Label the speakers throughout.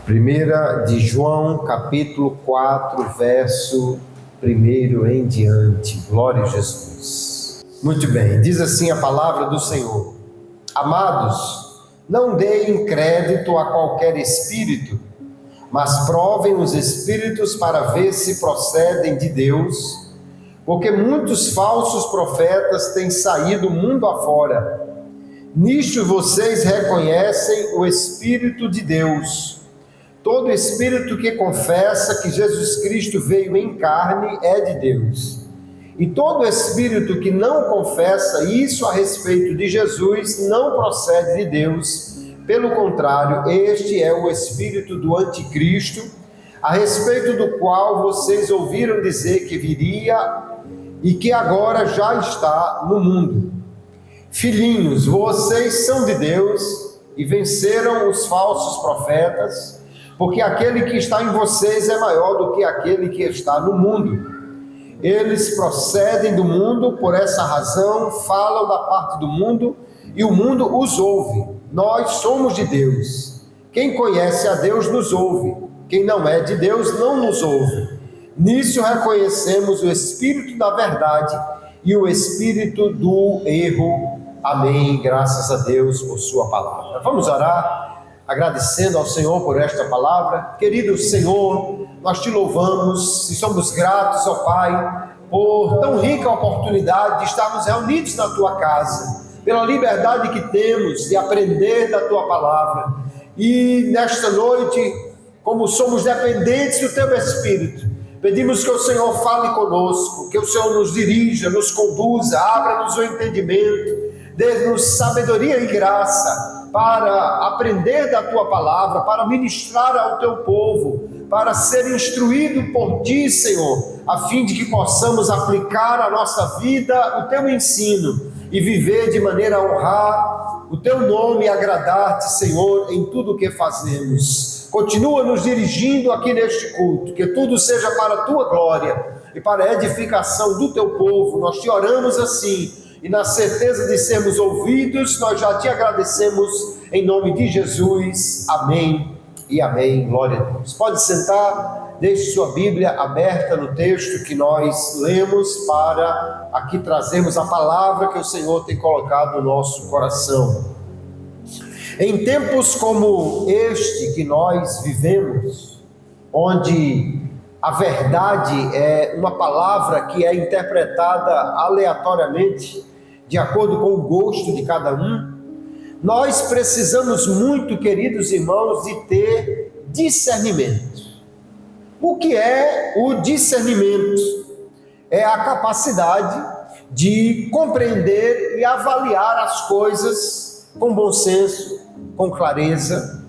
Speaker 1: Primeira de João, capítulo 4, verso 1 em diante. Glória a Jesus. Muito bem, diz assim a palavra do Senhor. Amados, não deem crédito a qualquer espírito, mas provem os espíritos para ver se procedem de Deus, porque muitos falsos profetas têm saído mundo afora. Nisto vocês reconhecem o Espírito de Deus. Todo espírito que confessa que Jesus Cristo veio em carne é de Deus. E todo espírito que não confessa isso a respeito de Jesus não procede de Deus. Pelo contrário, este é o espírito do anticristo, a respeito do qual vocês ouviram dizer que viria e que agora já está no mundo. Filhinhos, vocês são de Deus e venceram os falsos profetas, porque aquele que está em vocês é maior do que aquele que está no mundo. Eles procedem do mundo, por essa razão falam da parte do mundo e o mundo os ouve. Nós somos de Deus. Quem conhece a Deus nos ouve. Quem não é de Deus não nos ouve. Nisso reconhecemos o espírito da verdade e o espírito do erro. Amém. Graças a Deus por sua palavra. Vamos orar, agradecendo ao Senhor por esta palavra. Querido Senhor, nós te louvamos e somos gratos ao Pai por tão rica oportunidade de estarmos reunidos na tua casa, pela liberdade que temos de aprender da tua palavra. E nesta noite, como somos dependentes do teu Espírito, pedimos que o Senhor fale conosco, que o Senhor nos dirija, nos conduza, abra-nos o entendimento, dê-nos sabedoria e graça para aprender da tua palavra, para ministrar ao teu povo, para ser instruído por ti, Senhor, a fim de que possamos aplicar à nossa vida o teu ensino e viver de maneira a honrar o teu nome e agradar-te, Senhor, em tudo o que fazemos. Continua nos dirigindo aqui neste culto, que tudo seja para a tua glória e para a edificação do teu povo. Nós te oramos assim e na certeza de sermos ouvidos, nós já te agradecemos em nome de Jesus. Amém e amém. Glória a Deus. Pode sentar, deixe sua Bíblia aberta no texto que nós lemos para aqui trazermos a palavra que o Senhor tem colocado no nosso coração. Em tempos como este que nós vivemos, onde a verdade é uma palavra que é interpretada aleatoriamente, de acordo com o gosto de cada um, nós precisamos muito, queridos irmãos, de ter discernimento. O que é o discernimento? É a capacidade de compreender e avaliar as coisas com bom senso, com clareza,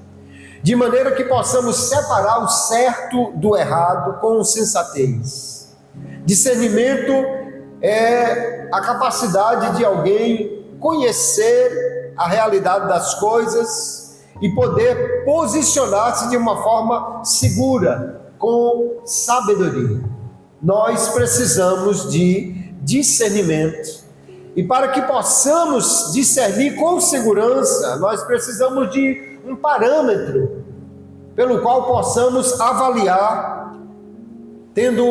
Speaker 1: de maneira que possamos separar o certo do errado com sensatez. Discernimento é a capacidade de alguém conhecer a realidade das coisas e poder posicionar-se de uma forma segura, com sabedoria. Nós precisamos de discernimento. E para que possamos discernir com segurança, nós precisamos de um parâmetro pelo qual possamos avaliar, tendo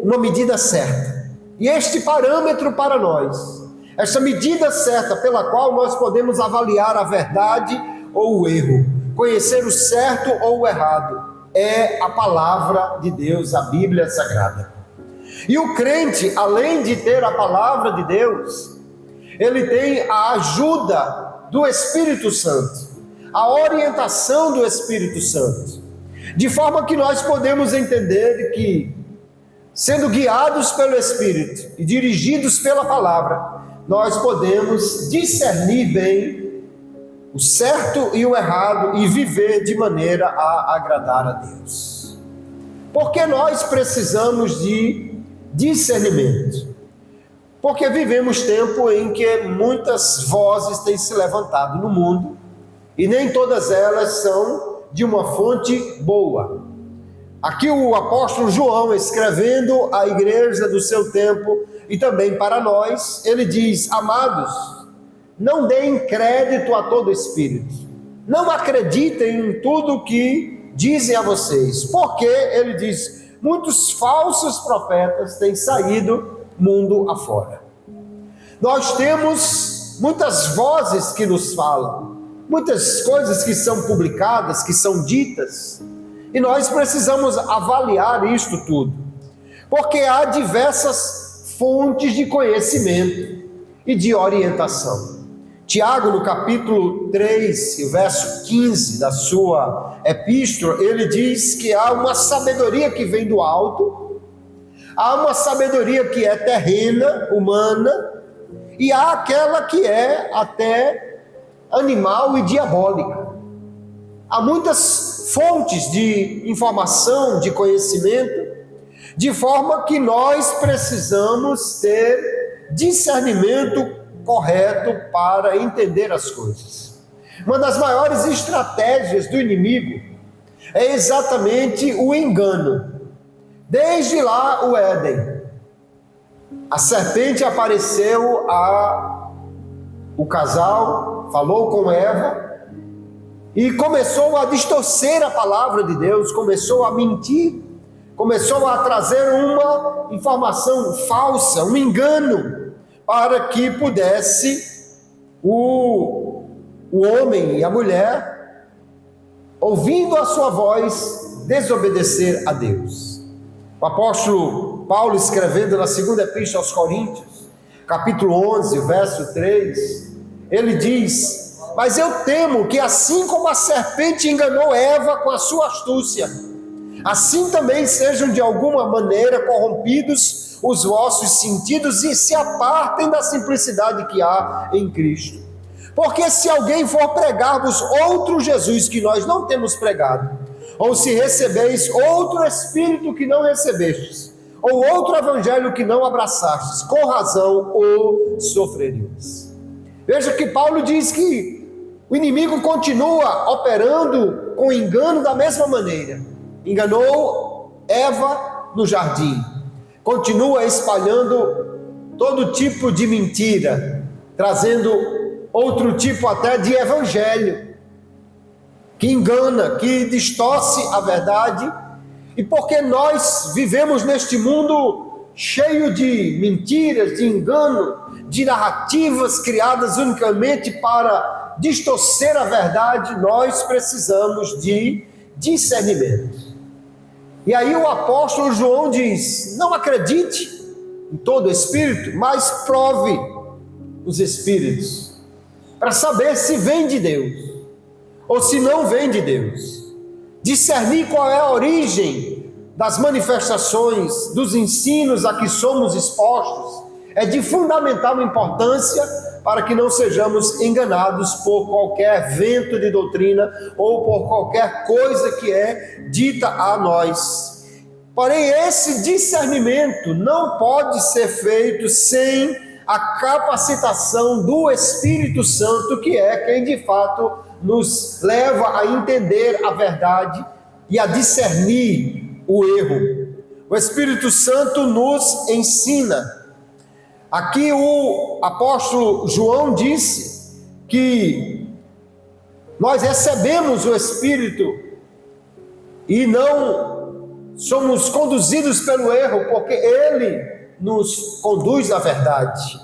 Speaker 1: uma medida certa. E este parâmetro para nós, esta medida certa pela qual nós podemos avaliar a verdade ou o erro, conhecer o certo ou o errado, é a palavra de Deus, a Bíblia Sagrada. E o crente, além de ter a palavra de Deus, ele tem a ajuda do Espírito Santo, a orientação do Espírito Santo, de forma que nós podemos entender que, sendo guiados pelo Espírito e dirigidos pela palavra, nós podemos discernir bem o certo e o errado e viver de maneira a agradar a Deus. Porque nós precisamos de discernimento? Porque vivemos tempo em que muitas vozes têm se levantado no mundo e nem todas elas são de uma fonte boa. Aqui o apóstolo João, escrevendo à igreja do seu tempo e também para nós, ele diz: amados, não deem crédito a todo espírito, não acreditem em tudo que dizem a vocês. Porque ele diz: muitos falsos profetas têm saído mundo afora. Nós temos muitas vozes que nos falam, muitas coisas que são publicadas, que são ditas, e nós precisamos avaliar isto tudo, porque há diversas fontes de conhecimento e de orientação. Tiago, no capítulo 3, verso 15 da sua epístola, ele diz que há uma sabedoria que vem do alto, há uma sabedoria que é terrena, humana, e há aquela que é até animal e diabólica. Há muitas fontes de informação, de conhecimento, de forma que nós precisamos ter discernimento correto para entender as coisas. Uma das maiores estratégias do inimigo é exatamente o engano. Desde lá o Éden, a serpente apareceu o casal, falou com Eva e começou a distorcer a palavra de Deus, começou a mentir, começou a trazer uma informação falsa, um engano, para que pudesse o homem e a mulher, ouvindo a sua voz, desobedecer a Deus. O apóstolo Paulo, escrevendo na segunda epístola aos Coríntios, capítulo 11, verso 3, ele diz: mas eu temo que assim como a serpente enganou Eva com a sua astúcia, assim também sejam de alguma maneira corrompidos os vossos sentidos e se apartem da simplicidade que há em Cristo. Porque se alguém for pregar-vos outro Jesus que nós não temos pregado, ou se recebeis outro Espírito que não recebestes, ou outro Evangelho que não abraçastes, com razão o sofrereis. Veja que Paulo diz que o inimigo continua operando com engano da mesma maneira. Enganou Eva no jardim, continua espalhando todo tipo de mentira, trazendo outro tipo até de evangelho, que engana, que distorce a verdade. E porque nós vivemos neste mundo cheio de mentiras, de engano, de narrativas criadas unicamente para distorcer a verdade, nós precisamos de discernimento. E aí o apóstolo João diz: não acredite em todo espírito, mas prove os espíritos, para saber se vem de Deus ou se não vem de Deus. Discernir qual é a origem das manifestações, dos ensinos a que somos expostos, é de fundamental importância para que não sejamos enganados por qualquer vento de doutrina ou por qualquer coisa que é dita a nós. Porém, esse discernimento não pode ser feito sem a capacitação do Espírito Santo, que é quem de fato nos leva a entender a verdade e a discernir o erro. O Espírito Santo nos ensina. Aqui o apóstolo João disse que nós recebemos o Espírito e não somos conduzidos pelo erro, porque ele nos conduz à verdade.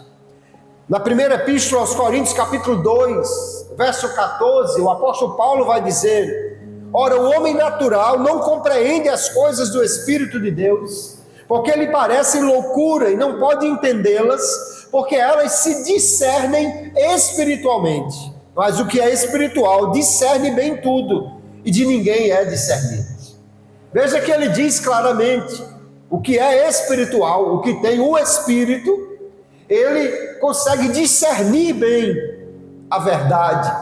Speaker 1: Na primeira epístola aos Coríntios, capítulo 2, verso 14, o apóstolo Paulo vai dizer: ora, o homem natural não compreende as coisas do Espírito de Deus, porque lhe parecem loucura e não pode entendê-las, porque elas se discernem espiritualmente. Mas o que é espiritual discerne bem tudo, e de ninguém é discernido. Veja que ele diz claramente: o que é espiritual, o que tem o Espírito, ele consegue discernir bem a verdade,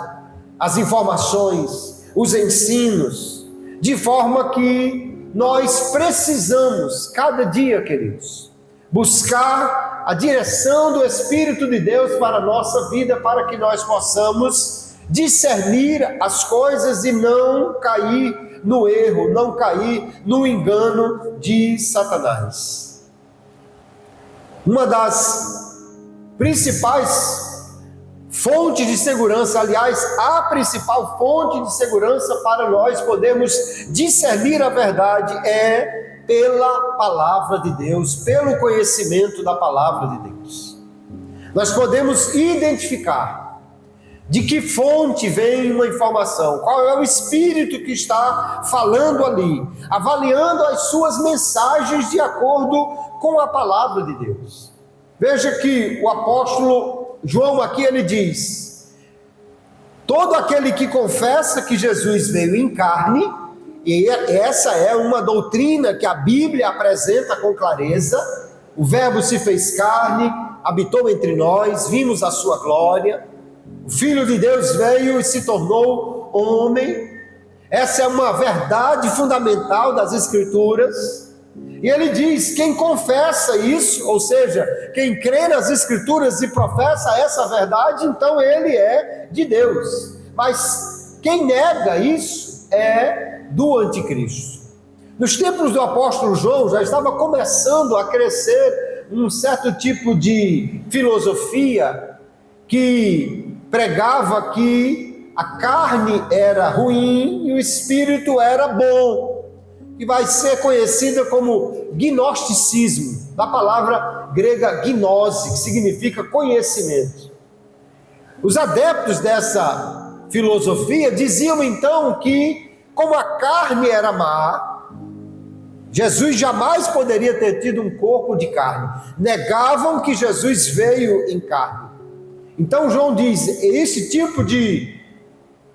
Speaker 1: as informações, os ensinos, de forma que nós precisamos, cada dia, queridos, buscar a direção do Espírito de Deus para a nossa vida, para que nós possamos discernir as coisas e não cair no erro, não cair no engano de Satanás. Uma das principais fonte de segurança, aliás, a principal fonte de segurança para nós podermos discernir a verdade é pela palavra de Deus, pelo conhecimento da palavra de Deus. Nós podemos identificar de que fonte vem uma informação, qual é o espírito que está falando ali, avaliando as suas mensagens de acordo com a palavra de Deus. Veja que o apóstolo João aqui ele diz: todo aquele que confessa que Jesus veio em carne, e essa é uma doutrina que a Bíblia apresenta com clareza, o verbo se fez carne, habitou entre nós, vimos a sua glória, o Filho de Deus veio e se tornou homem. Essa é uma verdade fundamental das Escrituras. E ele diz: quem confessa isso, ou seja, quem crê nas Escrituras e professa essa verdade, então ele é de Deus. Mas quem nega isso é do anticristo. Nos tempos do apóstolo João já estava começando a crescer um certo tipo de filosofia que pregava que a carne era ruim e o espírito era bom, que vai ser conhecida como gnosticismo, da palavra grega gnose, que significa conhecimento. Os adeptos dessa filosofia diziam então que, como a carne era má, Jesus jamais poderia ter tido um corpo de carne. Negavam que Jesus veio em carne. Então João diz: esse tipo de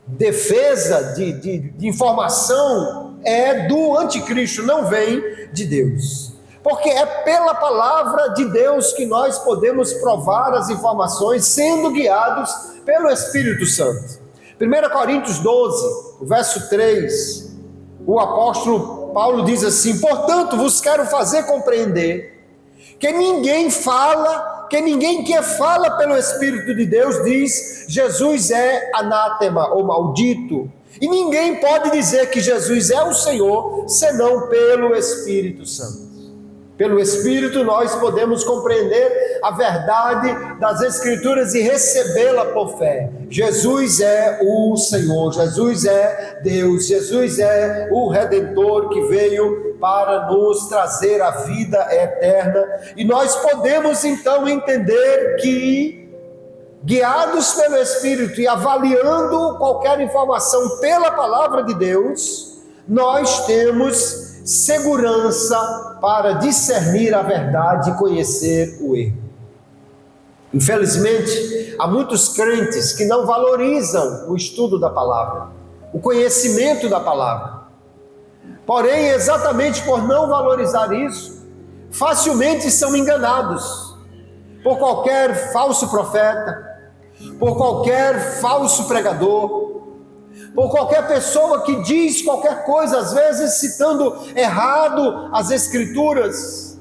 Speaker 1: defesa, de informação é do anticristo, não vem de Deus. Porque é pela palavra de Deus que nós podemos provar as informações, sendo guiados pelo Espírito Santo. 1 Coríntios 12, o verso 3, o apóstolo Paulo diz assim: portanto vos quero fazer compreender que ninguém que fala pelo Espírito de Deus diz Jesus é anátema ou maldito, e ninguém pode dizer que Jesus é o Senhor senão pelo Espírito Santo. Pelo Espírito nós podemos compreender a verdade das Escrituras e recebê-la por fé. Jesus é o Senhor, Jesus é Deus, Jesus é o Redentor que veio para nos trazer a vida eterna. E nós podemos então entender que, guiados pelo Espírito e avaliando qualquer informação pela palavra de Deus, nós temos segurança para discernir a verdade e conhecer o erro. Infelizmente, há muitos crentes que não valorizam o estudo da palavra, o conhecimento da palavra. Porém, exatamente por não valorizar isso, facilmente são enganados por qualquer falso profeta, por qualquer falso pregador, por qualquer pessoa que diz qualquer coisa, às vezes citando errado as Escrituras.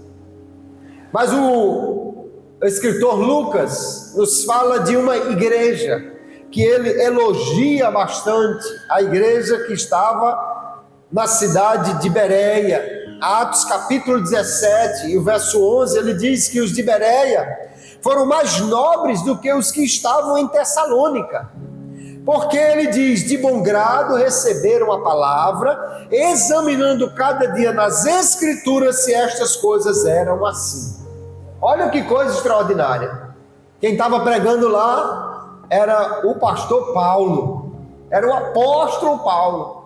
Speaker 1: Mas o escritor Lucas nos fala de uma igreja que ele elogia bastante, a igreja que estava na cidade de Bereia. Atos capítulo 17 e o verso 11, ele diz que os de Bereia foram mais nobres do que os que estavam em Tessalônica. Porque ele diz: de bom grado receberam a palavra, examinando cada dia nas Escrituras se estas coisas eram assim. Olha que coisa extraordinária. Quem estava pregando lá era o pastor Paulo, era o apóstolo Paulo.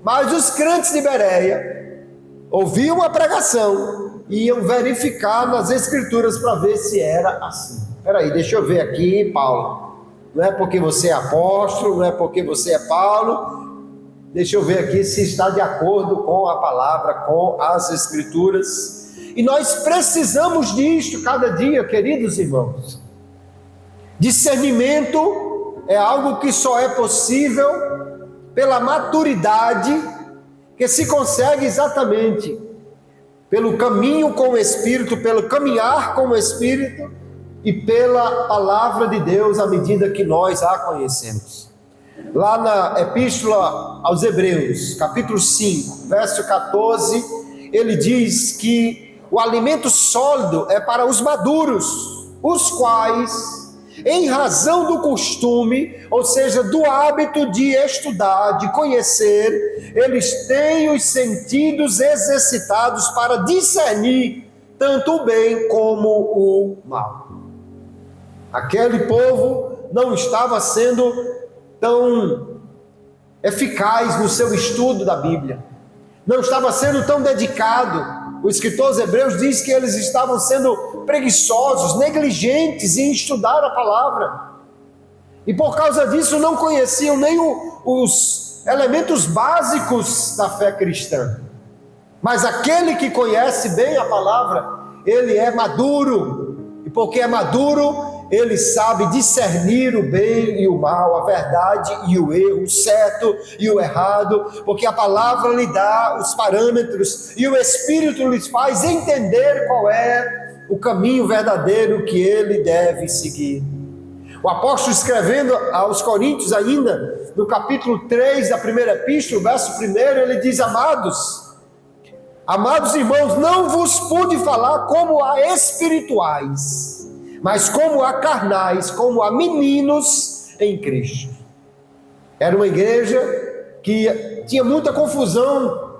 Speaker 1: Mas os crentes de Bereia ouviam a pregação e iam verificar nas Escrituras para ver se era assim. Espera aí, deixa eu ver aqui, Paulo. Não é porque você é apóstolo, não é porque você é Paulo. Deixa eu ver aqui se está de acordo com a palavra, com as Escrituras. E nós precisamos disto cada dia, queridos irmãos. Discernimento é algo que só é possível pela maturidade que se consegue exatamente pelo caminho com o Espírito, pelo caminhar com o Espírito e pela palavra de Deus à medida que nós a conhecemos. Lá na Epístola aos Hebreus, capítulo 5, verso 14, ele diz que o alimento sólido é para os maduros, os quais em razão do costume, ou seja, do hábito de estudar, de conhecer, eles têm os sentidos exercitados para discernir tanto o bem como o mal. Aquele povo não estava sendo tão eficaz no seu estudo da Bíblia, não estava sendo tão dedicado. O escritor aos Hebreus diz que eles estavam sendo preguiçosos, negligentes em estudar a palavra. E por causa disso não conheciam nem os elementos básicos da fé cristã. Mas aquele que conhece bem a palavra, ele é maduro. E porque é maduro, ele sabe discernir o bem e o mal, a verdade e o erro, o certo e o errado, porque a palavra lhe dá os parâmetros e o Espírito lhe faz entender qual é o caminho verdadeiro que ele deve seguir. O apóstolo, escrevendo aos Coríntios ainda, no capítulo 3 da primeira epístola, verso 1, ele diz: Amados irmãos, não vos pude falar como a espirituais, mas como a carnais, como a meninos em Cristo. Era uma igreja que tinha muita confusão,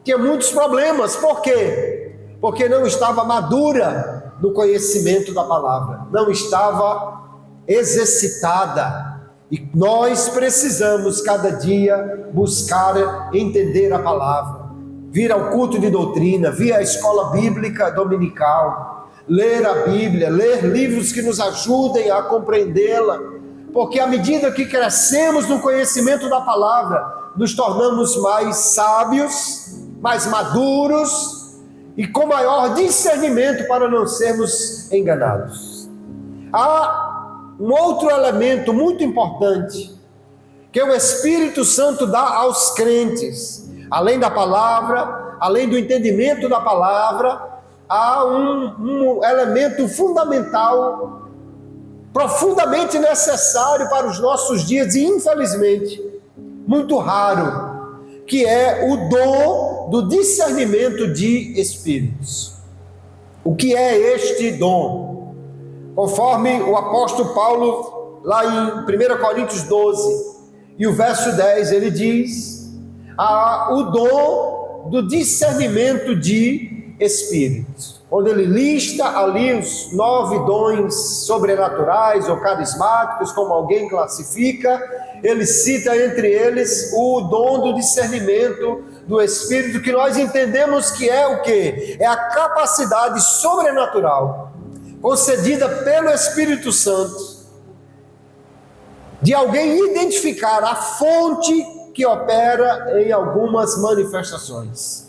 Speaker 1: tinha muitos problemas. Por quê? Porque não estava madura no conhecimento da palavra, não estava exercitada. E nós precisamos cada dia buscar entender a palavra, vir ao culto de doutrina, vir à escola bíblica dominical, ler a Bíblia, ler livros que nos ajudem a compreendê-la, porque à medida que crescemos no conhecimento da palavra, nos tornamos mais sábios, mais maduros e com maior discernimento para não sermos enganados. Há um outro elemento muito importante que o Espírito Santo dá aos crentes. Além da palavra, além do entendimento da palavra, há um elemento fundamental, profundamente necessário para os nossos dias e infelizmente muito raro, que é o dom do discernimento de espíritos. O que é este dom? Conforme o apóstolo Paulo, lá em 1 Coríntios 12, e o verso 10, ele diz: o dom do discernimento de espíritos. Quando ele lista ali os 9 dons sobrenaturais ou carismáticos, como alguém classifica, ele cita entre eles o dom do discernimento do Espírito, que nós entendemos que é o quê? É a capacidade sobrenatural concedida pelo Espírito Santo de alguém identificar a fonte que opera em algumas manifestações.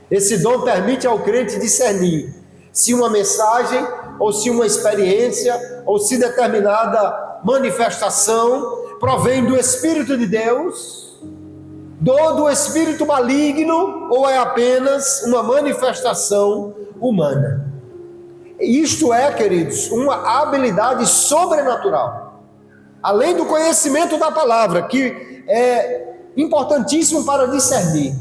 Speaker 1: Esse dom permite ao crente discernir se uma mensagem, ou se uma experiência, ou se determinada manifestação provém do Espírito de Deus, do espírito maligno, ou é apenas uma manifestação humana. Isto é, queridos, uma habilidade sobrenatural, além do conhecimento da palavra, que é importantíssimo para discernir.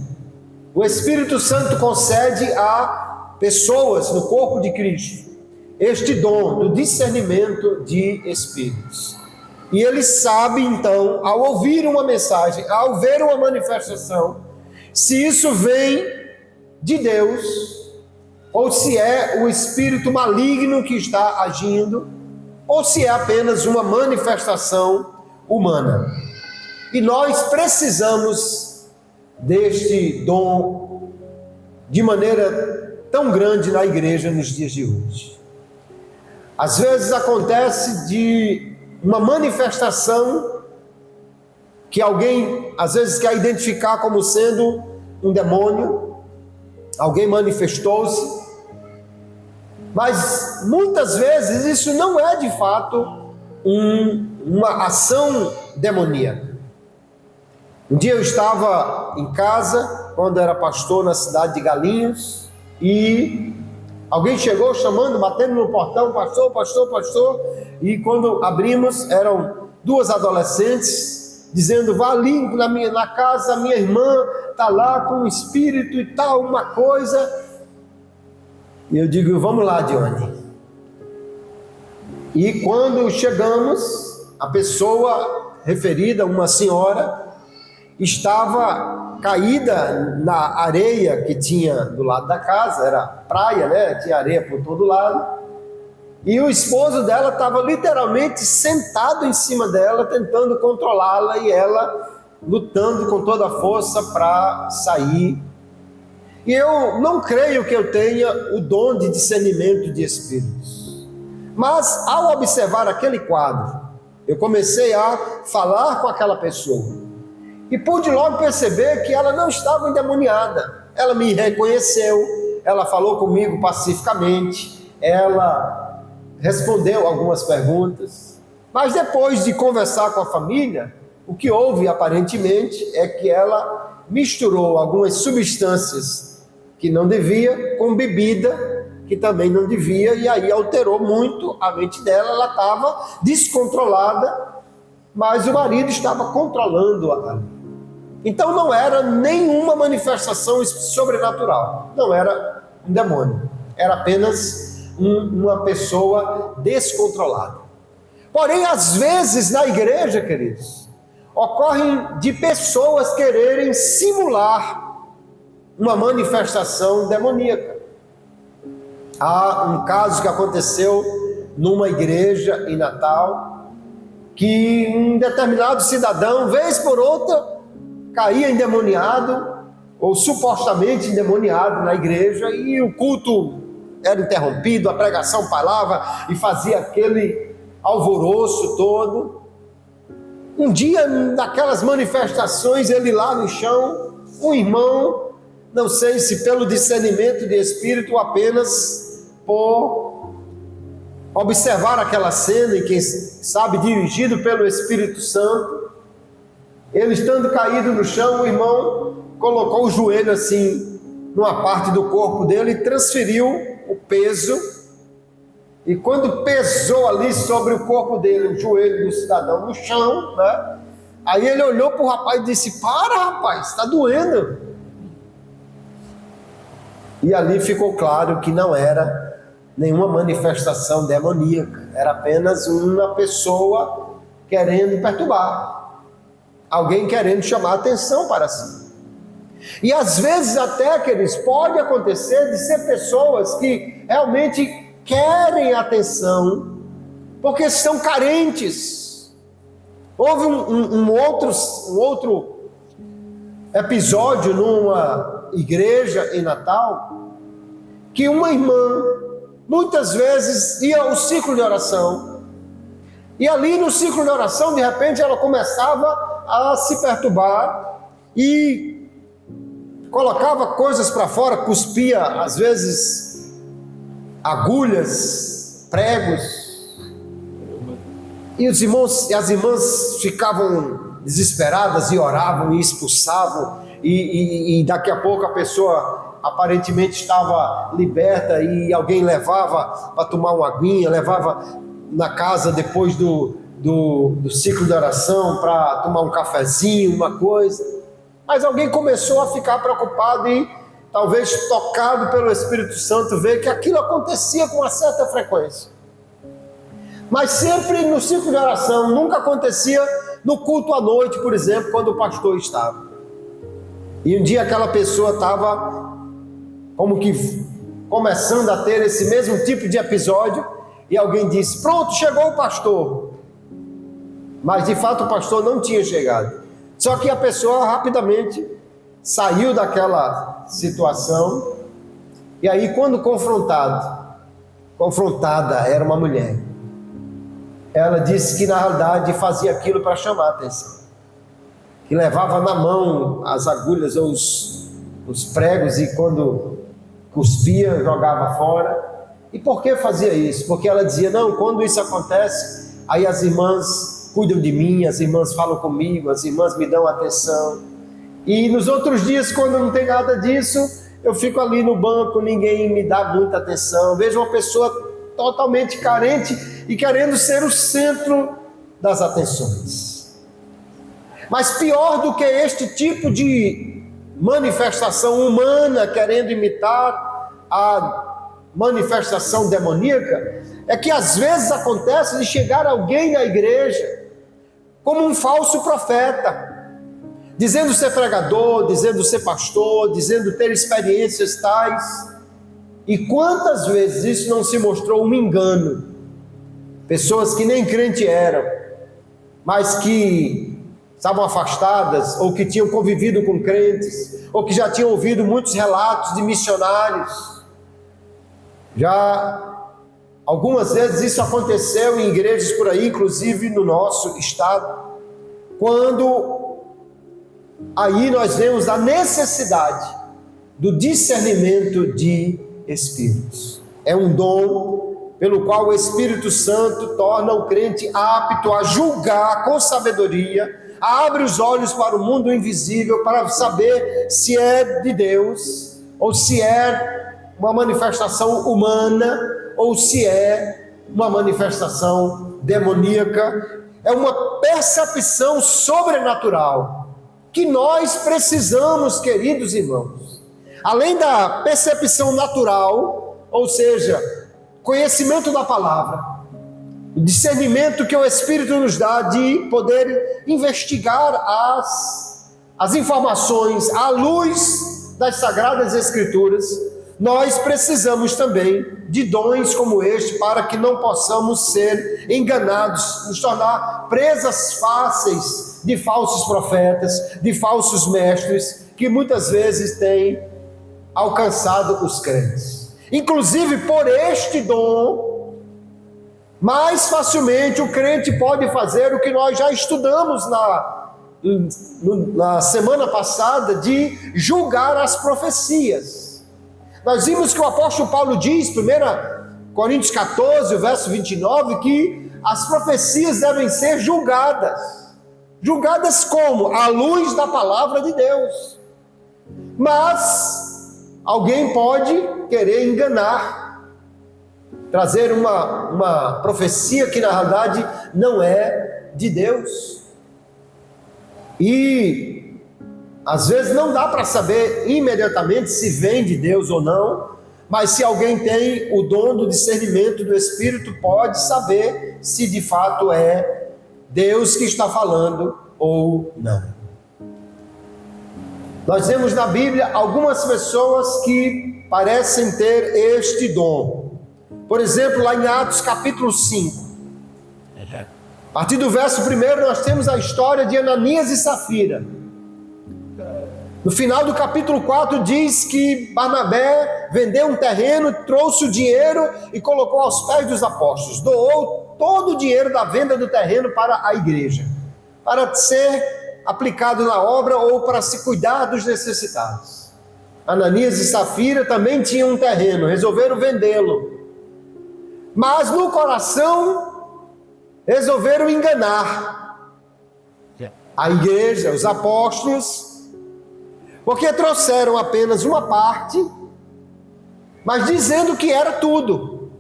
Speaker 1: O Espírito Santo concede a pessoas no corpo de Cristo este dom do discernimento de espíritos. E ele sabe, então, ao ouvir uma mensagem, ao ver uma manifestação, se isso vem de Deus, ou se é o espírito maligno que está agindo, ou se é apenas uma manifestação humana. E nós precisamos deste dom de maneira tão grande na igreja nos dias de hoje. Às vezes acontece de uma manifestação que alguém às vezes quer identificar como sendo um demônio, alguém manifestou-se, mas muitas vezes isso não é de fato uma ação demoníaca. Um dia eu estava em casa, quando era pastor na cidade de Galinhos, e alguém chegou chamando, batendo no portão: pastor, pastor, pastor. E quando abrimos, eram 2 adolescentes dizendo: vá ali na casa, minha irmã está lá com um espírito e tal, uma coisa. E eu digo: vamos lá, Dione. E quando chegamos, a pessoa referida, uma senhora, estava caída na areia que tinha do lado da casa, era praia, né? Tinha areia por todo lado. E o esposo dela estava literalmente sentado em cima dela, tentando controlá-la, e ela lutando com toda a força para sair. E eu não creio que eu tenha o dom de discernimento de espíritos. Mas ao observar aquele quadro, eu comecei a falar com aquela pessoa. E pude logo perceber que ela não estava endemoniada. Ela me reconheceu, ela falou comigo pacificamente, ela respondeu algumas perguntas. Mas depois de conversar com a família, o que houve aparentemente é que ela misturou algumas substâncias que não devia com bebida que também não devia, e aí alterou muito a mente dela. Ela estava descontrolada, mas o marido estava controlando-a. Então não era nenhuma manifestação sobrenatural, não era um demônio, era apenas uma pessoa descontrolada. Porém, às vezes na igreja, queridos, ocorrem de pessoas quererem simular uma manifestação demoníaca. Há um caso que aconteceu numa igreja em Natal, que um determinado cidadão, vez por outra, caía endemoniado, ou supostamente endemoniado na igreja, e o culto era interrompido, a pregação parava e fazia aquele alvoroço todo. Um dia, naquelas manifestações, ele lá no chão, um irmão, não sei se pelo discernimento de espírito ou apenas por observar aquela cena, e quem sabe dirigido pelo Espírito Santo, ele estando caído no chão, o irmão colocou o joelho assim, numa parte do corpo dele, e transferiu o peso, e quando pesou ali sobre o corpo dele, o joelho do cidadão no chão, né? Aí ele olhou para o rapaz e disse: para, rapaz, está doendo. E ali ficou claro que não era nenhuma manifestação demoníaca, era apenas uma pessoa querendo perturbar, alguém querendo chamar atenção para si. E às vezes até, queridos, pode acontecer de ser pessoas que realmente querem atenção, porque estão carentes. Houve um outro episódio numa igreja em Natal, que uma irmã muitas vezes ia ao ciclo de oração, e ali no ciclo de oração, de repente ela começava a se perturbar e colocava coisas para fora, cuspia às vezes agulhas, pregos, e os irmãos e as irmãs ficavam desesperadas e oravam e expulsavam, e daqui a pouco a pessoa aparentemente estava liberta, e alguém levava para tomar uma aguinha, levava na casa depois do ciclo de oração para tomar um cafezinho, uma coisa. Mas alguém começou a ficar preocupado e talvez tocado pelo Espírito Santo, ver que aquilo acontecia com uma certa frequência. Mas sempre no ciclo de oração, nunca acontecia no culto à noite, por exemplo, quando o pastor estava. E um dia aquela pessoa estava como que começando a ter esse mesmo tipo de episódio, e alguém disse: pronto, chegou o pastor. Mas de fato o pastor não tinha chegado. Só que a pessoa rapidamente saiu daquela situação, e aí quando confrontada era uma mulher. Ela disse que na realidade fazia aquilo para chamar a atenção, que levava na mão as agulhas ou os pregos, e quando cuspia, jogava fora. E por que fazia isso? Porque ela dizia: não, quando isso acontece, aí as irmãs cuidam de mim, as irmãs falam comigo, as irmãs me dão atenção. E nos outros dias, quando não tem nada disso, eu fico ali no banco, ninguém me dá muita atenção. Vejo uma pessoa totalmente carente e querendo ser o centro das atenções. Mas pior do que este tipo de manifestação humana querendo imitar a manifestação demoníaca, é que às vezes acontece de chegar alguém na igreja como um falso profeta, dizendo ser pregador, dizendo ser pastor, dizendo ter experiências tais. E quantas vezes isso não se mostrou um engano? Pessoas que nem crente eram, mas que estavam afastadas, ou que tinham convivido com crentes, ou que já tinham ouvido muitos relatos de missionários. Já algumas vezes isso aconteceu em igrejas por aí, inclusive no nosso estado, quando aí nós vemos a necessidade do discernimento de espíritos. É um dom pelo qual o Espírito Santo torna o crente apto a julgar com sabedoria, abre os olhos para o mundo invisível, para saber se é de Deus, ou se é uma manifestação humana, ou se é uma manifestação demoníaca. É uma percepção sobrenatural que nós precisamos, queridos irmãos. Além da percepção natural, ou seja, conhecimento da palavra, o discernimento que o Espírito nos dá de poder investigar as informações à luz das Sagradas Escrituras, nós precisamos também de dons como este para que não possamos ser enganados, nos tornar presas fáceis de falsos profetas, de falsos mestres, que muitas vezes têm alcançado os crentes. Inclusive por este dom, mais facilmente o crente pode fazer o que nós já estudamos na semana passada, de julgar as profecias. Nós vimos que o apóstolo Paulo diz, 1 Coríntios 14, o verso 29, que as profecias devem ser julgadas. Julgadas como? À luz da palavra de Deus. Mas alguém pode querer enganar, trazer uma profecia que na realidade não é de Deus. E às vezes não dá para saber imediatamente se vem de Deus ou não, mas se alguém tem o dom do discernimento do Espírito, pode saber se de fato é Deus que está falando ou não. Nós vemos na Bíblia algumas pessoas que parecem ter este dom. Por exemplo, lá em Atos capítulo 5, a partir do verso 1, nós temos a história de Ananias e Safira. No final do capítulo 4 diz que Barnabé vendeu um terreno, trouxe o dinheiro e colocou aos pés dos apóstolos. Doou todo o dinheiro da venda do terreno para a igreja, para ser aplicado na obra ou para se cuidar dos necessitados. Ananias e Safira também tinham um terreno, resolveram vendê-lo. Mas no coração resolveram enganar a igreja, os apóstolos, porque trouxeram apenas uma parte, mas dizendo que era tudo.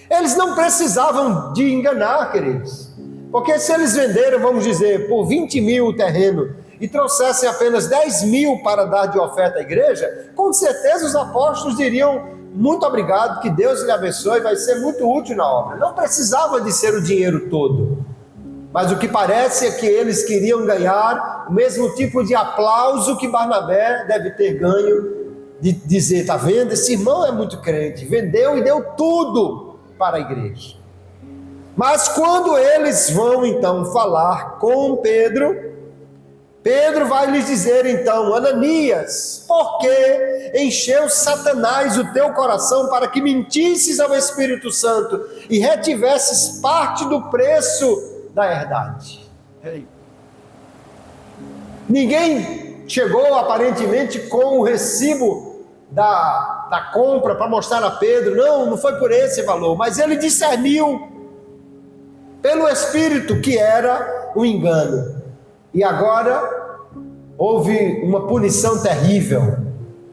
Speaker 1: Eles não precisavam de enganar, queridos, porque se eles venderam, vamos dizer, por 20 mil o terreno, e trouxessem apenas 10 mil para dar de oferta à igreja, com certeza os apóstolos diriam: muito obrigado, que Deus lhe abençoe, vai ser muito útil na obra. Não precisava de ser o dinheiro todo. Mas o que parece é que eles queriam ganhar o mesmo tipo de aplauso que Barnabé deve ter ganho, de dizer: está vendo, esse irmão é muito crente, vendeu e deu tudo para a igreja. Mas quando eles vão então falar com Pedro, Pedro vai lhes dizer então: Ananias, por que encheu Satanás o teu coração para que mentisses ao Espírito Santo e retivesses parte do preço da herdade? Ninguém chegou aparentemente com o recibo da compra para mostrar a Pedro. Não foi por esse valor, mas ele discerniu pelo Espírito que era um engano. E agora houve uma punição terrível.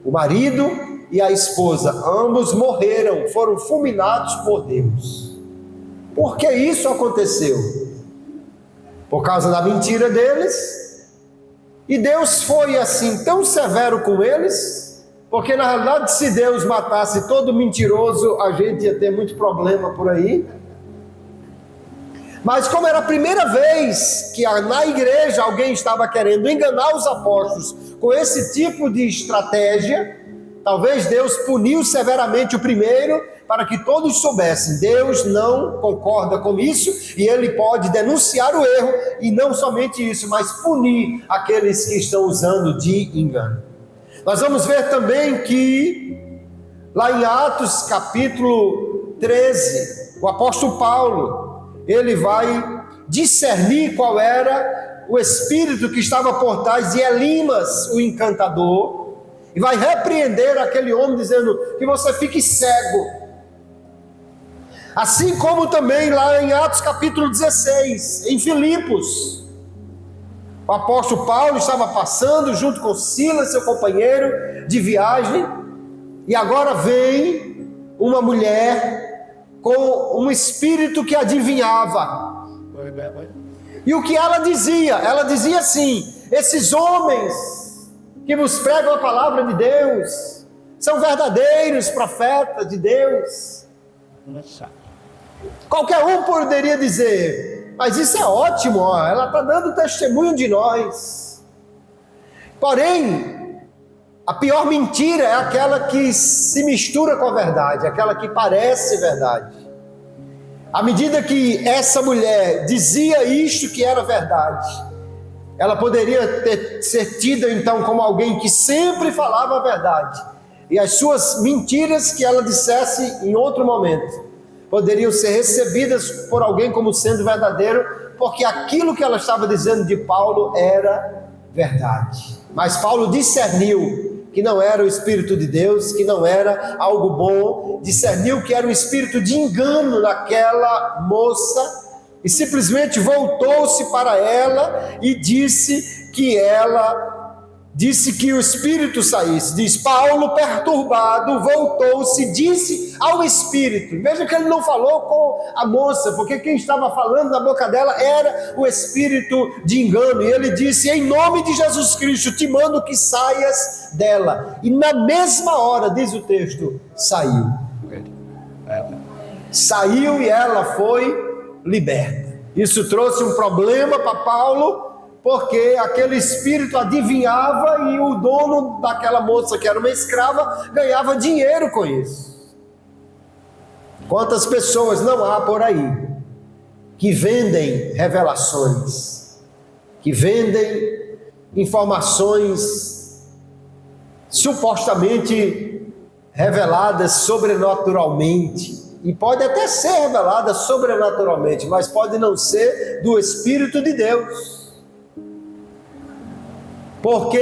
Speaker 1: O marido e a esposa, ambos morreram, foram fulminados por Deus. Por que isso aconteceu? Por causa da mentira deles. E Deus foi assim tão severo com eles, Porque na realidade, se Deus matasse todo mentiroso, a gente ia ter muito problema por aí. Mas como era a primeira vez que na igreja alguém estava querendo enganar os apóstolos com esse tipo de estratégia, talvez Deus puniu severamente o primeiro, para que todos soubessem, Deus não concorda com isso, e Ele pode denunciar o erro, e não somente isso, mas punir aqueles que estão usando de engano. Nós vamos ver também que, lá em Atos capítulo 13, o apóstolo Paulo, ele vai discernir qual era o espírito que estava por trás de Elimas, o encantador, e vai repreender aquele homem dizendo que você fique cego. Assim como também lá em Atos capítulo 16, em Filipos, o apóstolo Paulo estava passando junto com Silas, seu companheiro de viagem, e agora vem uma mulher com um espírito que adivinhava. E o que ela dizia? Ela dizia assim: esses homens que vos pregam a palavra de Deus são verdadeiros profetas de Deus. Qualquer um poderia dizer, mas isso é ótimo, ó, ela está dando testemunho de nós. Porém, a pior mentira é aquela que se mistura com a verdade, aquela que parece verdade. À medida que essa mulher dizia isto que era verdade, ela poderia ser tida então como alguém que sempre falava a verdade, e as suas mentiras que ela dissesse em outro momento poderiam ser recebidas por alguém como sendo verdadeiro, porque aquilo que ela estava dizendo de Paulo era verdade. Mas Paulo discerniu que não era o Espírito de Deus, que não era algo bom, discerniu que era um espírito de engano naquela moça, e simplesmente voltou-se para ela e disse que o espírito saísse. Diz: Paulo, perturbado, voltou-se, disse ao espírito. Veja que ele não falou com a moça, porque quem estava falando na boca dela era o espírito de engano. E ele disse: em nome de Jesus Cristo, te mando que saias dela. E na mesma hora, diz o texto, saiu. Saiu e ela foi liberta. Isso trouxe um problema para Paulo, porque aquele espírito adivinhava e o dono daquela moça, que era uma escrava, ganhava dinheiro com isso. Quantas pessoas não há por aí que vendem revelações, que vendem informações supostamente reveladas sobrenaturalmente, e pode até ser revelada sobrenaturalmente, mas pode não ser do Espírito de Deus. Porque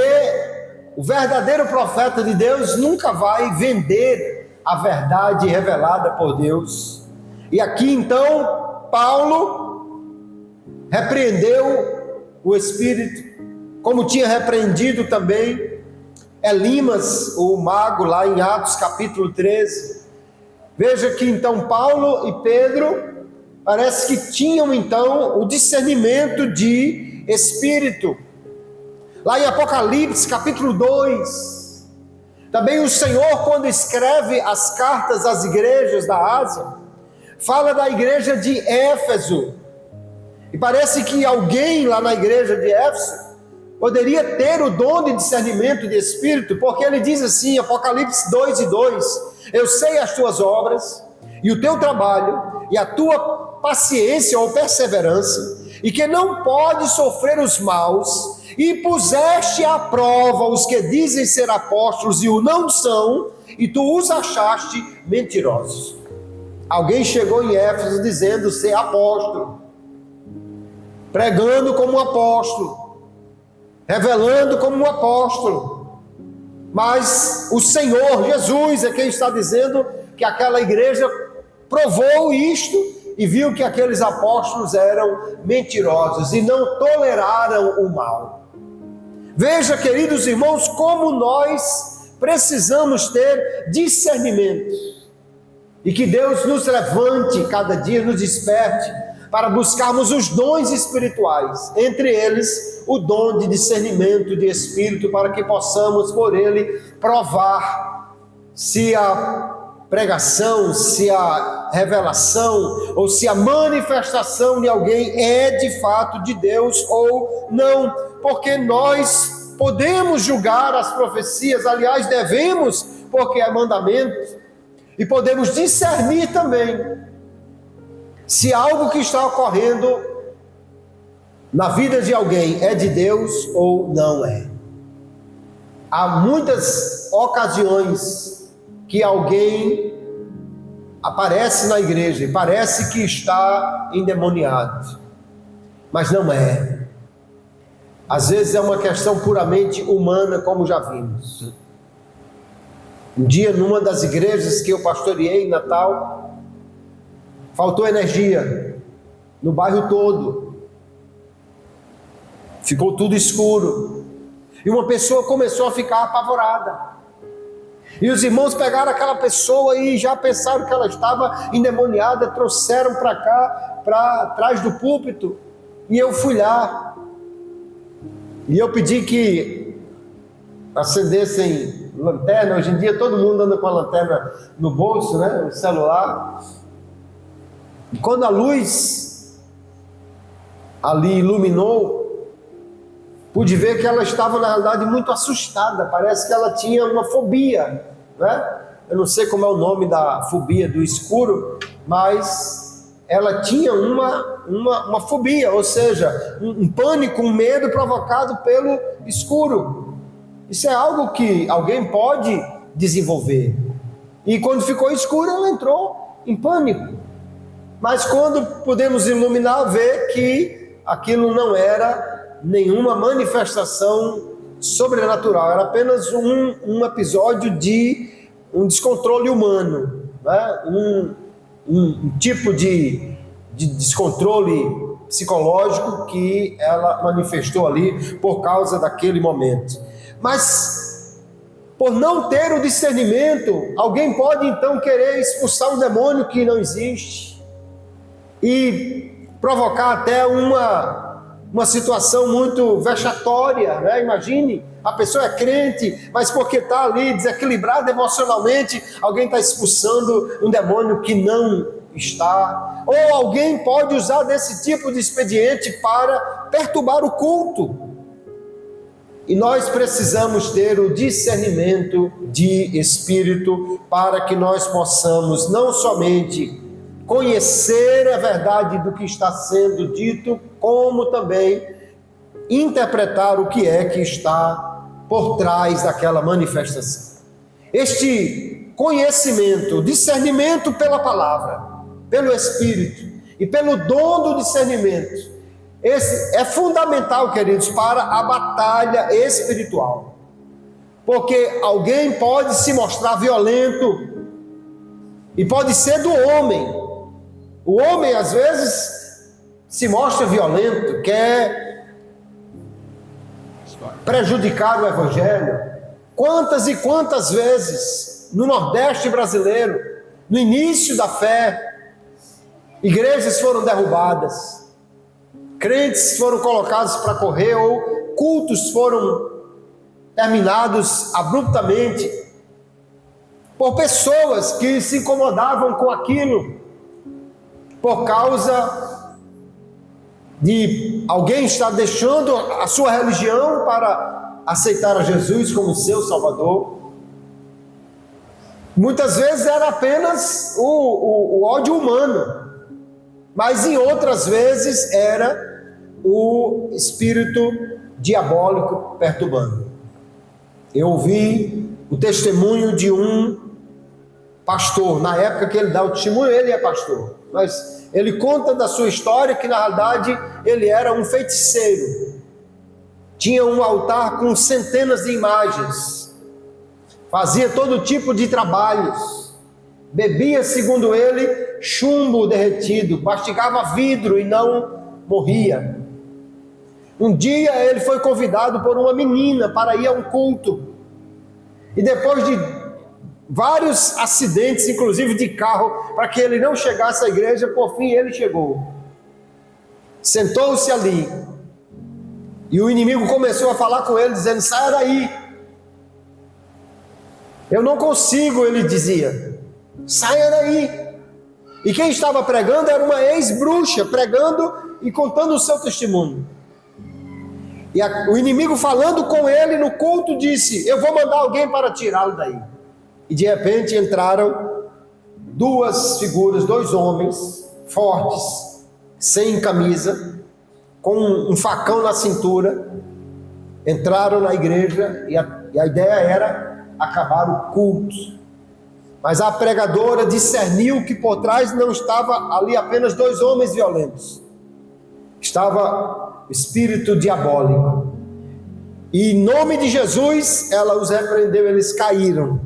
Speaker 1: o verdadeiro profeta de Deus nunca vai vender a verdade revelada por Deus. E aqui então Paulo repreendeu o espírito, como tinha repreendido também Elimas, o mago, lá em Atos capítulo 13. Veja que então Paulo e Pedro parece que tinham então o discernimento de espírito. Lá em Apocalipse capítulo 2, também o Senhor, quando escreve as cartas às igrejas da Ásia, fala da igreja de Éfeso, e parece que alguém lá na igreja de Éfeso poderia ter o dom de discernimento de espírito, porque ele diz assim, Apocalipse 2:2, eu sei as tuas obras, e o teu trabalho, e a tua paciência ou perseverança, e que não pode sofrer os maus, e puseste à prova os que dizem ser apóstolos e o não são, e tu os achaste mentirosos. Alguém chegou em Éfeso dizendo ser apóstolo, pregando como um apóstolo, revelando como um apóstolo, mas o Senhor Jesus é quem está dizendo que aquela igreja provou isto e viu que aqueles apóstolos eram mentirosos e não toleraram o mal. Veja, queridos irmãos, como nós precisamos ter discernimento, e que Deus nos levante cada dia, nos desperte, para buscarmos os dons espirituais, entre eles o dom de discernimento de espírito, para que possamos por ele provar se a pregação, se a revelação ou se a manifestação de alguém é de fato de Deus ou não, porque nós podemos julgar as profecias, aliás devemos, porque é mandamento, e podemos discernir também se algo que está ocorrendo na vida de alguém é de Deus ou não é. Há muitas ocasiões que alguém aparece na igreja e parece que está endemoniado, mas não é. Às vezes é uma questão puramente humana, como já vimos. Um dia, numa das igrejas que eu pastoreei em Natal, faltou energia no bairro todo, ficou tudo escuro, e uma pessoa começou a ficar apavorada, e os irmãos pegaram aquela pessoa e já pensaram que ela estava endemoniada, trouxeram para cá, para trás do púlpito, e eu fui lá, e eu pedi que acendessem lanterna. Hoje em dia todo mundo anda com a lanterna no bolso, né, no celular. E quando a luz ali iluminou, pude ver que ela estava na realidade muito assustada, parece que ela tinha uma fobia, né? Eu não sei como é o nome da fobia do escuro, mas ela tinha uma fobia, ou seja, um pânico, um medo provocado pelo escuro. Isso é algo que alguém pode desenvolver. E quando ficou escuro, ela entrou em pânico. Mas quando pudemos iluminar, ver que aquilo não era nenhuma manifestação sobrenatural, era apenas um episódio de um descontrole humano, né? Um tipo de descontrole psicológico que ela manifestou ali por causa daquele momento. Mas, por não ter o discernimento, alguém pode então querer expulsar um demônio que não existe e provocar até uma situação muito vexatória, né? Imagine, a pessoa é crente, mas porque está ali desequilibrada emocionalmente, alguém está expulsando um demônio que não está. Ou alguém pode usar desse tipo de expediente para perturbar o culto. E nós precisamos ter o discernimento de espírito para que nós possamos não somente conhecer a verdade do que está sendo dito, como também interpretar o que é que está por trás daquela manifestação. Este conhecimento, discernimento pela palavra, pelo Espírito e pelo dom do discernimento, esse é fundamental, queridos, para a batalha espiritual. Porque alguém pode se mostrar violento e pode ser do homem. O homem às vezes se mostra violento, quer prejudicar o evangelho. Quantas e quantas vezes no Nordeste brasileiro, no início da fé, igrejas foram derrubadas, crentes foram colocados para correr, ou cultos foram terminados abruptamente por pessoas que se incomodavam com aquilo, por causa de alguém estar deixando a sua religião para aceitar a Jesus como seu Salvador. Muitas vezes era apenas o ódio humano, mas em outras vezes era o espírito diabólico perturbando. Eu ouvi o testemunho de um pastor, na época que ele dá o testemunho, ele é pastor, mas ele conta da sua história que na realidade ele era um feiticeiro, tinha um altar com centenas de imagens, fazia todo tipo de trabalhos, bebia, segundo ele, chumbo derretido, mastigava vidro e não morria. Um dia ele foi convidado por uma menina para ir a um culto, e depois de vários acidentes, inclusive de carro, para que ele não chegasse à igreja, por fim ele chegou. sentou-se ali, e o inimigo começou a falar com ele, dizendo: saia daí. Eu não consigo, ele dizia, saia daí. E quem estava pregando era uma ex-bruxa, pregando e contando o seu testemunho. E o inimigo falando com ele no culto disse: eu vou mandar alguém para tirá-lo daí. E de repente entraram duas figuras, dois homens fortes, sem camisa, com um facão na cintura, entraram na igreja e a ideia era acabar o culto. Mas a pregadora discerniu que por trás não estava ali apenas dois homens violentos, estava o espírito diabólico. E em nome de Jesus ela os repreendeu. Eles caíram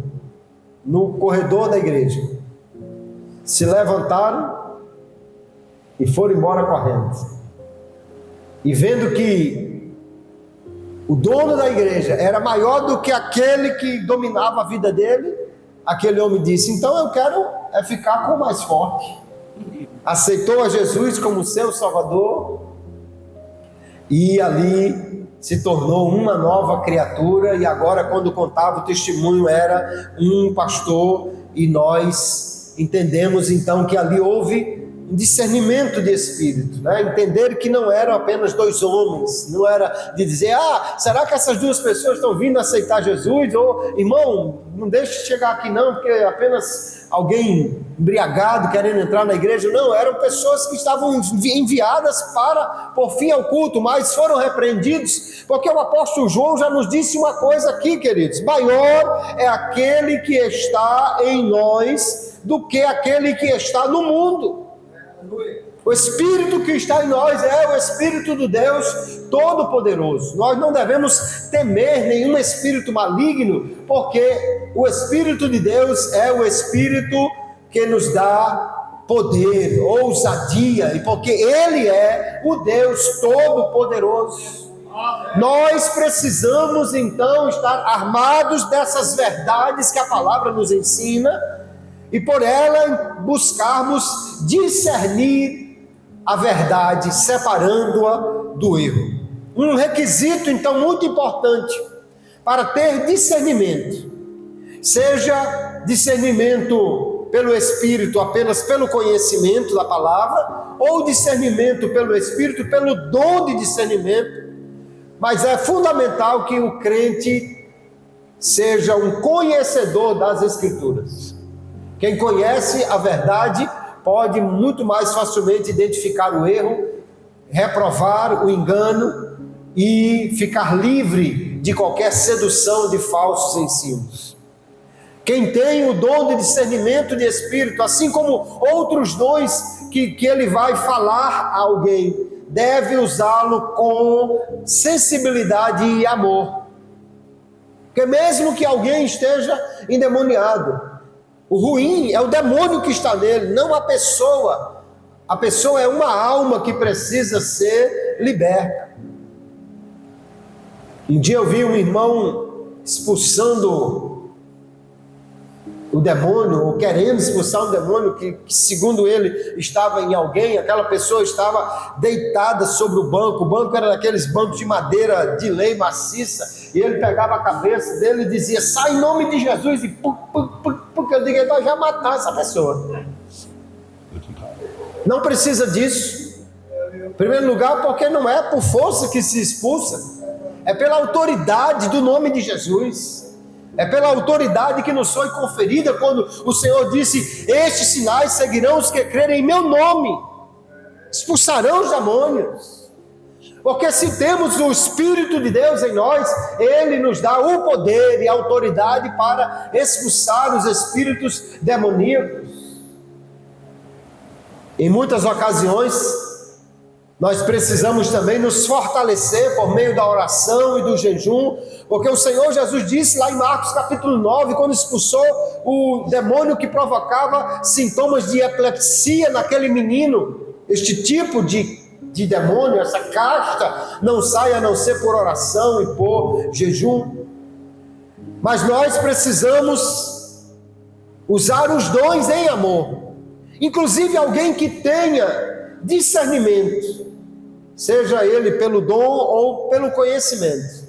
Speaker 1: no corredor da igreja, se levantaram e foram embora correndo. E vendo que o dono da igreja era maior do que aquele que dominava a vida dele, aquele homem disse: então eu quero ficar com o mais forte. Aceitou a Jesus como seu Salvador, e ali se tornou uma nova criatura. E agora, quando contava o testemunho, era um pastor. E nós entendemos então que ali houve um discernimento de espírito, né? Entender que não eram apenas dois homens, não era de dizer: será que essas duas pessoas estão vindo aceitar Jesus? Ou, irmão, não deixe de chegar aqui não, porque é apenas alguém embriagado querendo entrar na igreja. Não, eram pessoas que estavam enviadas para pôr fim ao culto, mas foram repreendidos, porque o apóstolo João já nos disse uma coisa aqui, queridos: maior é aquele que está em nós do que aquele que está no mundo. O Espírito que está em nós é o Espírito do Deus Todo-Poderoso. Nós não devemos temer nenhum espírito maligno, porque o Espírito de Deus é o Espírito que nos dá poder, ousadia, e porque Ele é o Deus Todo-Poderoso. Nós precisamos então estar armados dessas verdades que a palavra nos ensina, e por ela buscarmos discernir a verdade, separando-a do erro. Um requisito então muito importante para ter discernimento, seja discernimento pelo Espírito apenas pelo conhecimento da palavra, ou discernimento pelo Espírito pelo dom de discernimento, mas é fundamental que o crente seja um conhecedor das Escrituras. Quem conhece a verdade pode muito mais facilmente identificar o erro, reprovar o engano e ficar livre de qualquer sedução de falsos ensinos. Quem tem o dom de discernimento de espírito, assim como outros dons que ele vai falar a alguém, deve usá-lo com sensibilidade e amor. Porque mesmo que alguém esteja endemoniado, o ruim é o demônio que está nele, não a pessoa. A pessoa é uma alma que precisa ser liberta. Um dia eu vi um irmão expulsando o demônio, ou querendo expulsar um demônio que segundo ele estava em alguém. Aquela pessoa estava deitada sobre o banco era daqueles bancos de madeira de lei maciça, e ele pegava a cabeça dele e dizia: sai em nome de Jesus, e porque eu digo, ele vai já matar essa pessoa. Não precisa disso. Em primeiro lugar, porque não é por força que se expulsa, é pela autoridade do nome de Jesus, é pela autoridade que nos foi conferida quando o Senhor disse: estes sinais seguirão os que crerem em meu nome, expulsarão os demônios. Porque se temos o Espírito de Deus em nós, Ele nos dá o poder e a autoridade para expulsar os espíritos demoníacos. Em muitas ocasiões, nós precisamos também nos fortalecer por meio da oração e do jejum, porque o Senhor Jesus disse lá em Marcos capítulo 9, quando expulsou o demônio que provocava sintomas de epilepsia naquele menino, este tipo de demônio, essa casta, não sai a não ser por oração e por jejum. Mas nós precisamos usar os dons em amor. Inclusive alguém que tenha discernimento seja ele pelo dom ou pelo conhecimento,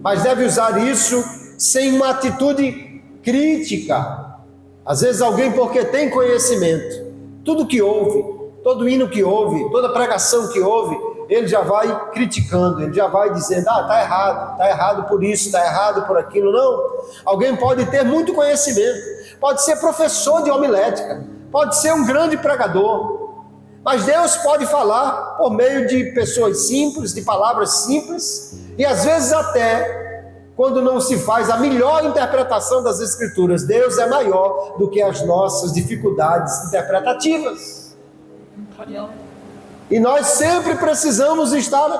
Speaker 1: mas deve usar isso sem uma atitude crítica. Às vezes alguém, porque tem conhecimento, tudo que ouve, todo hino que ouve, toda pregação que ouve, ele já vai criticando, ele já vai dizendo, está errado por isso, está errado por aquilo. Não, alguém pode ter muito conhecimento, pode ser professor de homilética, pode ser um grande pregador, mas Deus pode falar por meio de pessoas simples, de palavras simples, e às vezes até quando não se faz a melhor interpretação das Escrituras, Deus é maior do que as nossas dificuldades interpretativas. E nós sempre precisamos estar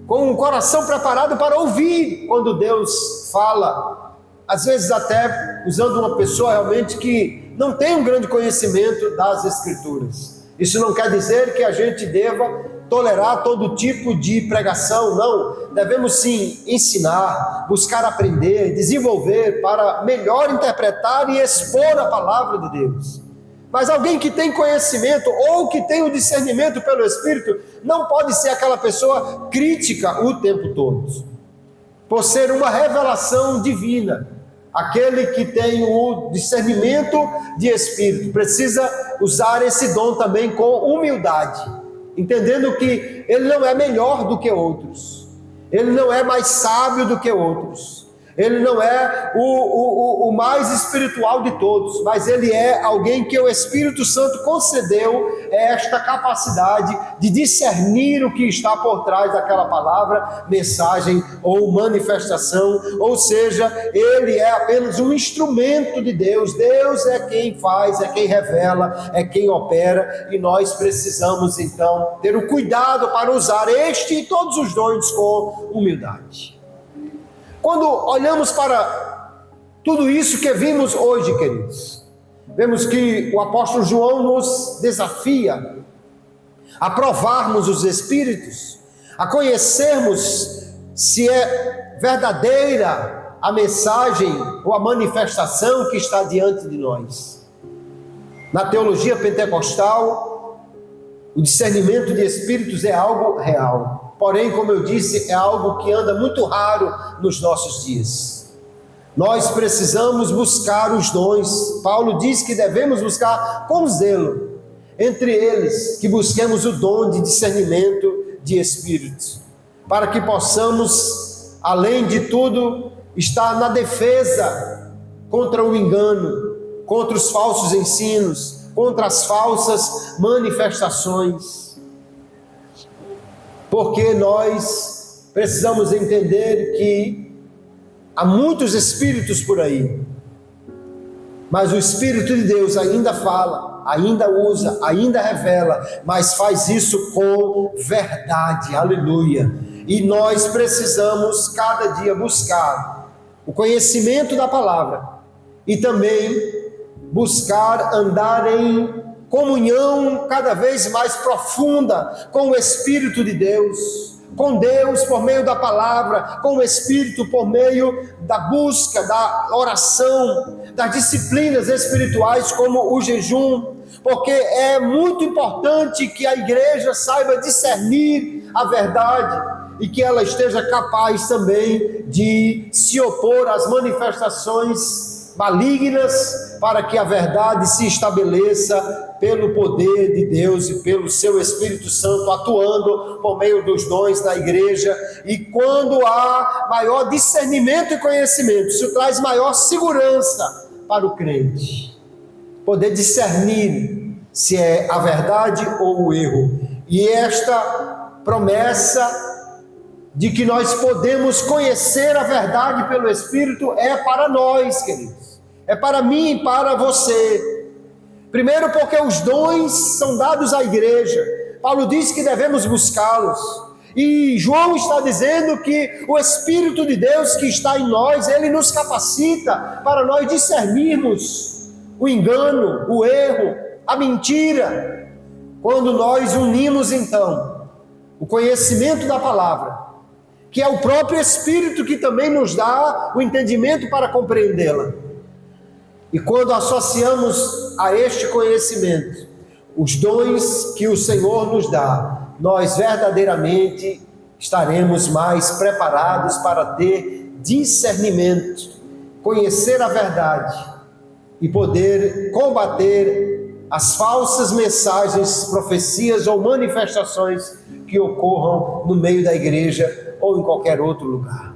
Speaker 1: com o coração preparado para ouvir quando Deus fala, às vezes até usando uma pessoa realmente que não tem um grande conhecimento das Escrituras. Isso não quer dizer que a gente deva tolerar todo tipo de pregação, não. Devemos sim ensinar, buscar aprender, desenvolver para melhor interpretar e expor a palavra de Deus. Mas alguém que tem conhecimento ou que tem o discernimento pelo Espírito não pode ser aquela pessoa crítica o tempo todo, por ser uma revelação divina. Aquele que tem o discernimento de Espírito precisa usar esse dom também com humildade, entendendo que ele não é melhor do que outros, ele não é mais sábio do que outros, ele não é o mais espiritual de todos, mas ele é alguém que o Espírito Santo concedeu esta capacidade de discernir o que está por trás daquela palavra, mensagem ou manifestação. Ou seja, ele é apenas um instrumento de Deus. Deus é quem faz, é quem revela, é quem opera, e nós precisamos então ter o cuidado para usar este e todos os dons com humildade. Quando olhamos para tudo isso que vimos hoje, queridos, vemos que o apóstolo João nos desafia a provarmos os Espíritos, a conhecermos se é verdadeira a mensagem ou a manifestação que está diante de nós. Na teologia pentecostal, o discernimento de Espíritos é algo real. Porém, como eu disse, é algo que anda muito raro nos nossos dias. Nós precisamos buscar os dons. Paulo diz que devemos buscar com zelo. Entre eles, que busquemos o dom de discernimento de espíritos, para que possamos, além de tudo, estar na defesa contra o engano, contra os falsos ensinos, contra as falsas manifestações. Porque nós precisamos entender que há muitos espíritos por aí, mas o Espírito de Deus ainda fala, ainda usa, ainda revela, mas faz isso com verdade, aleluia. E nós precisamos cada dia buscar o conhecimento da palavra e também buscar andar em comunhão cada vez mais profunda com o Espírito de Deus, com Deus por meio da palavra, com o Espírito por meio da busca, da oração, das disciplinas espirituais como o jejum, porque é muito importante que a igreja saiba discernir a verdade e que ela esteja capaz também de se opor às manifestações malignas, para que a verdade se estabeleça pelo poder de Deus e pelo seu Espírito Santo atuando por meio dos dons da igreja. E quando há maior discernimento e conhecimento, isso traz maior segurança para o crente, poder discernir se é a verdade ou o erro. E esta promessa de que nós podemos conhecer a verdade pelo Espírito é para nós, queridos. É para mim e para você. Primeiro porque os dons são dados à igreja. Paulo diz que devemos buscá-los. E João está dizendo que o Espírito de Deus que está em nós, ele nos capacita para nós discernirmos o engano, o erro, a mentira. Quando nós unimos então o conhecimento da palavra, que é o próprio Espírito que também nos dá o entendimento para compreendê-la. E quando associamos a este conhecimento os dons que o Senhor nos dá, nós verdadeiramente estaremos mais preparados para ter discernimento, conhecer a verdade e poder combater as falsas mensagens, profecias ou manifestações que ocorram no meio da igreja ou em qualquer outro lugar.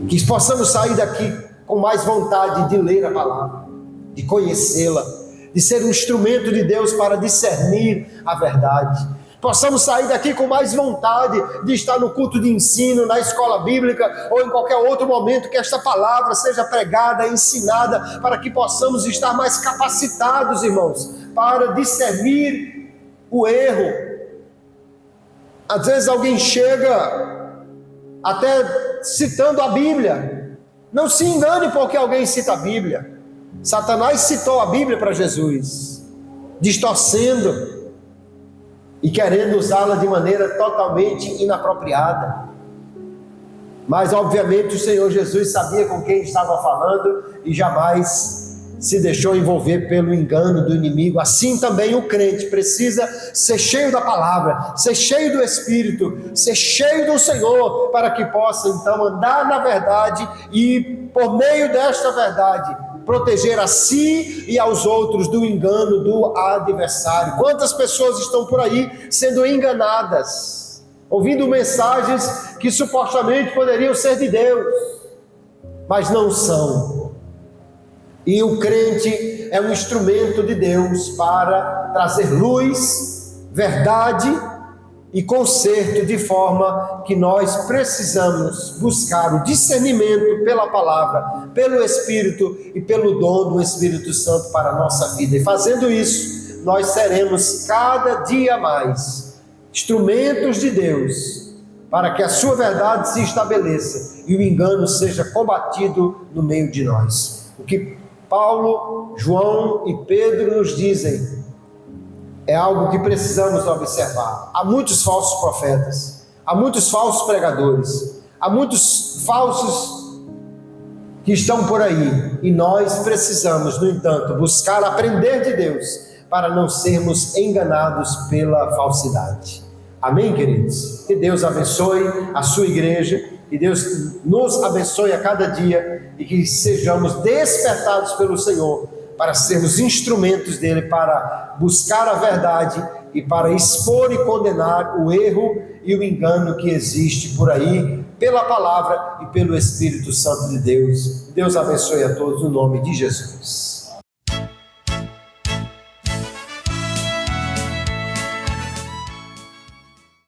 Speaker 1: Que possamos sair daqui com mais vontade de ler a palavra, de conhecê-la, de ser um instrumento de Deus para discernir a verdade. Possamos sair daqui com mais vontade de estar no culto de ensino, na escola bíblica ou em qualquer outro momento que esta palavra seja pregada, ensinada, para que possamos estar mais capacitados, irmãos, para discernir o erro. Às vezes alguém chega até citando a Bíblia. Não se engane porque alguém cita a Bíblia. Satanás citou a Bíblia para Jesus, distorcendo e querendo usá-la de maneira totalmente inapropriada. Mas obviamente o Senhor Jesus sabia com quem estava falando e jamais se deixou envolver pelo engano do inimigo. Assim também o crente precisa ser cheio da palavra, ser cheio do Espírito, ser cheio do Senhor, para que possa então andar na verdade e por meio desta verdade proteger a si e aos outros do engano do adversário. Quantas pessoas estão por aí sendo enganadas, ouvindo mensagens que supostamente poderiam ser de Deus, mas não são. E o crente é um instrumento de Deus para trazer luz, verdade e conserto, de forma que nós precisamos buscar o discernimento pela palavra, pelo Espírito e pelo dom do Espírito Santo para a nossa vida. E fazendo isso, nós seremos cada dia mais instrumentos de Deus, para que a sua verdade se estabeleça e o engano seja combatido no meio de nós. O que Paulo, João e Pedro nos dizem é algo que precisamos observar. Há muitos falsos profetas, há muitos falsos pregadores, há muitos falsos que estão por aí, e nós precisamos, no entanto, buscar aprender de Deus para não sermos enganados pela falsidade. Amém, queridos? Que Deus abençoe a sua igreja, que Deus nos abençoe a cada dia e que sejamos despertados pelo Senhor para sermos instrumentos dele, para buscar a verdade e para expor e condenar o erro e o engano que existe por aí, pela palavra e pelo Espírito Santo de Deus. Deus abençoe a todos no nome de Jesus.